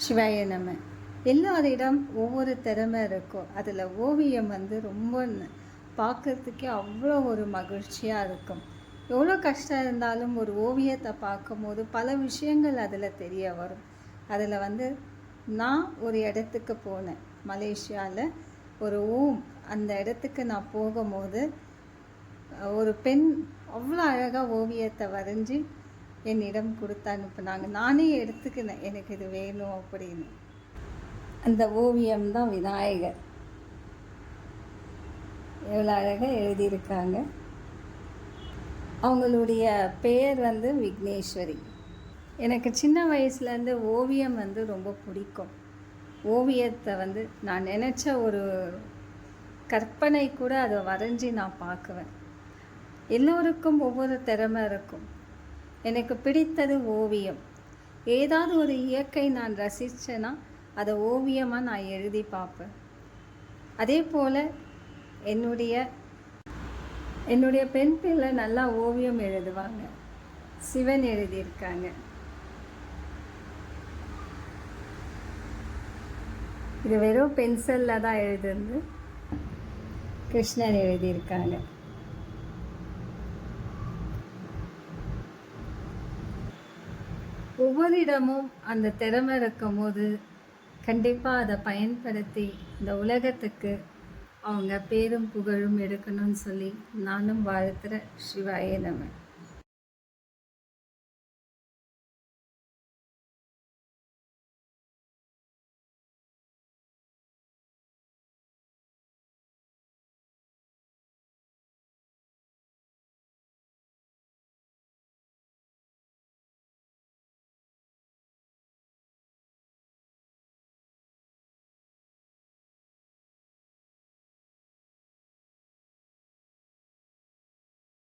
சிவாய நம. எல்லாரிடம் ஒவ்வொரு திறமை இருக்கும். அதில் ஓவியம் ரொம்ப பார்க்கறதுக்கே அவ்வளோ ஒரு மகிழ்ச்சியாக இருக்கும். எவ்வளோ கஷ்டம் இருந்தாலும் ஒரு ஓவியத்தை பார்க்கும்போது பல விஷயங்கள் அதில் தெரிய வரும். அதில் நான் ஒரு இடத்துக்கு போனேன், மலேசியாவில் ஒரு அந்த இடத்துக்கு நான் போகும்போது ஒரு பெண் அவ்வளோ அழகாக ஓவியத்தை வரைஞ்சி என்னிடம் கொடுத்து அனுப்புனாங்க. நானே எடுத்துக்கினேன், எனக்கு இது வேணும் அப்படின்னு. அந்த ஓவியம்தான் விநாயகர். எவ்வளோ அழகாக எழுதியிருக்காங்க. அவங்களுடைய பெயர் விக்னேஸ்வரி. எனக்கு சின்ன வயசுலேருந்து ஓவியம் ரொம்ப பிடிக்கும். ஓவியத்தை நான் நினச்ச ஒரு கற்பனை கூட அதை வரைஞ்சி நான் பார்க்குவேன். எல்லோருக்கும் ஒவ்வொரு திறமை இருக்கும். எனக்கு பிடித்தது ஓவியம். ஏதாவது ஒரு இயற்கை நான் ரசித்தேன்னா அதை ஓவியமாக நான் எழுதி பார்ப்பேன். அதே போல் என்னுடைய பெண் பிள்ளை நல்லா ஓவியம் எழுதுவாங்க. சிவன் எழுதியிருக்காங்க. இது வெறும் பென்சிலில் தான் எழுதுந்து கிருஷ்ணன் எழுதியிருக்காங்க. ஒவ்வொரு இடமும் அந்த திறமை இருக்கும் போது கண்டிப்பாக அதை பயன்படுத்தி இந்த உலகத்துக்கு அவங்க பேரும் புகழும் எடுக்கணும்னு சொல்லி நானும் வாழ்த்துறேன். சிவாய நம.